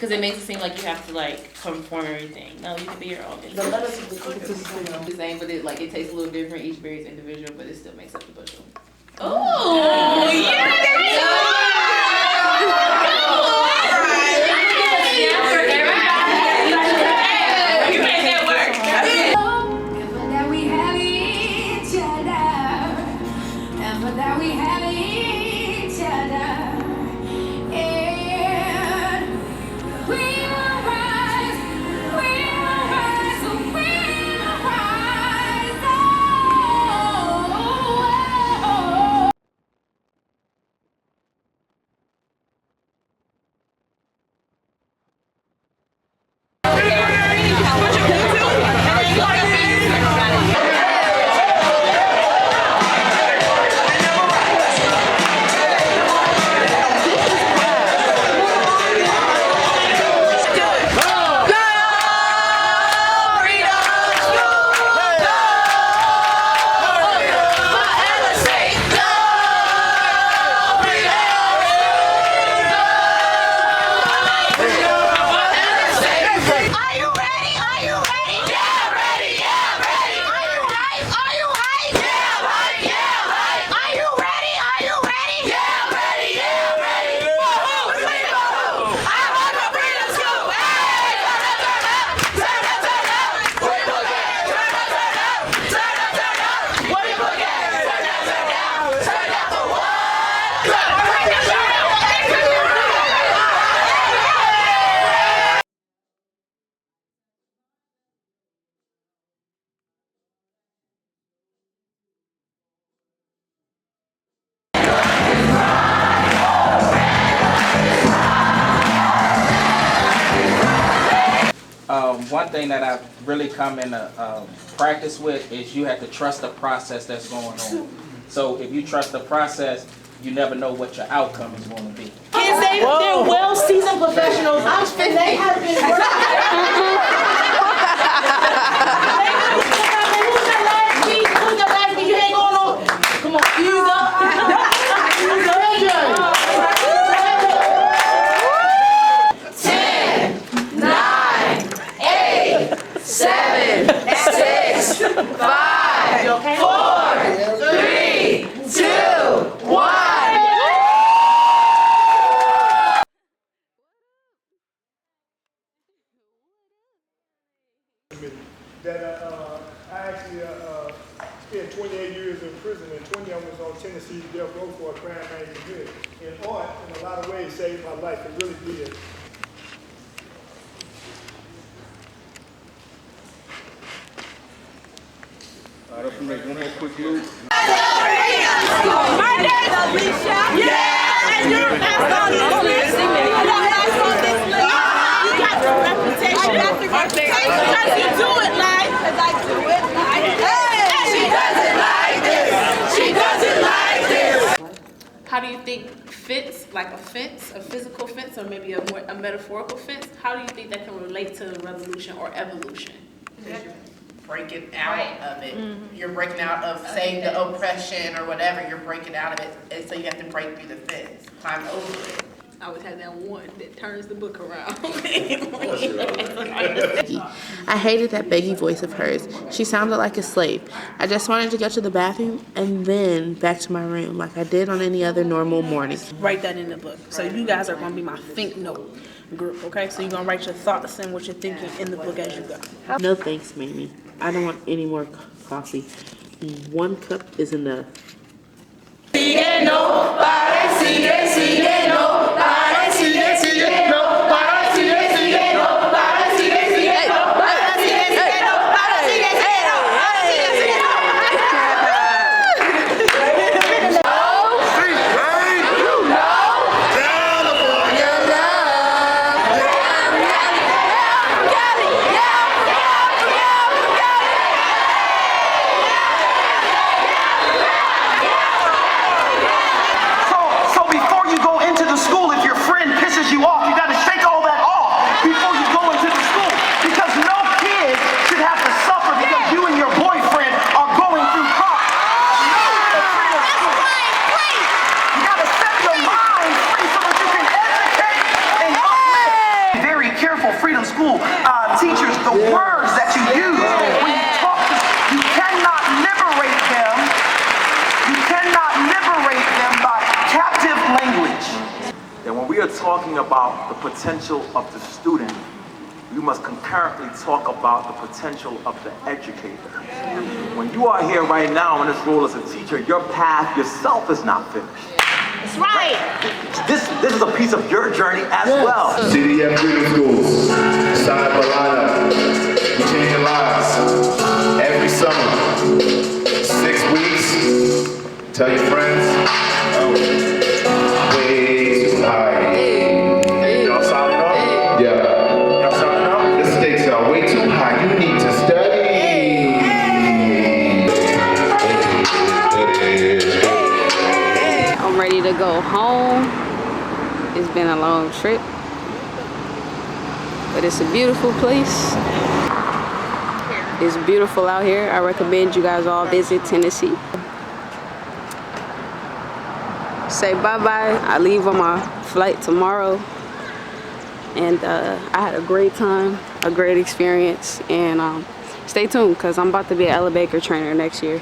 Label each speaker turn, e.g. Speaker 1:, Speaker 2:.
Speaker 1: Because it makes it seem like you have to like conform everything. No, you can be your own.
Speaker 2: The lettuce is the quickest.
Speaker 1: The same, but it tastes a little different. Each berry is individual, but it still makes up the bushel. Oh, yeah!
Speaker 3: One thing that I've really come into practice with is you have to trust the process that's going on. So if you trust the process, you never know what your outcome is going to be.
Speaker 2: Kids, they're well-seasoned professionals. And they have been Who's the last beat? You ain't going on. Come on, fuse up. Fuse up. 10, 9, 8, 7, 6, 5, 4, 3, 2, 1.
Speaker 4: That I actually spent 28 years in prison, and 20 of them was on Tennessee death row for a crime I ain't committed. And art, in a lot of ways, saved my life. It really did.
Speaker 5: All right, let's make one more quick loop.
Speaker 6: My name's Alicia. Yeah, and you're last on this list. You're last on this list. You got the reputation. I got the reputation because you do it like. Because I do it like. Hey, she does it like this. She does it like this.
Speaker 1: How do you think fence, like a fence, a physical fence, or maybe a metaphorical fence, how do you think that can relate to revolution or evolution?
Speaker 7: Breaking out of it. You're breaking out of, say, the oppression or whatever, you're breaking out of it, and so you have to break through the fence, climb over it.
Speaker 1: I always have that one that turns the book around.
Speaker 8: I hated that Beggy voice of hers. She sounded like a slave. I just wanted to go to the bathroom and then back to my room like I did on any other normal morning.
Speaker 9: Write that in the book. So you guys are going to be my think note group, okay? So you're going to write your thoughts and what you're thinking in the book as you go.
Speaker 8: No thanks, Mamie. I don't want any more coffee. 1 cup is enough.
Speaker 6: Sigue no, pare, sigue, sigue no, pare, sigue, sigue no, pare, sigue, sigue no, pare, sigue, sigue no, pare, sigue, sigue no, pare, sigue, sigue no, pare, sigue, sigue no.
Speaker 10: the words that you use. When you talk to, you cannot liberate them. You cannot liberate them by captive language.
Speaker 11: And when we are talking about the potential of the student, we must concurrently talk about the potential of the educator. When you are here right now in this role as a teacher, your path yourself is not finished.
Speaker 2: That's right.
Speaker 11: This is a piece of your journey as well.
Speaker 12: CDF Freedom Schools, Side Balada, we changing lives every summer. 6 weeks. Tell your friends. Way too high. Y'all signing up? Yeah. Y'all signing up? The stakes are way too high. You need to study.
Speaker 13: I'm ready to go home. It's been a long trip, but it's a beautiful place. It's beautiful out here. I recommend you guys all visit Tennessee. Say bye-bye. I leave on my flight tomorrow, and I had a great time, a great experience, and stay tuned because I'm about to be an elevator trainer next year.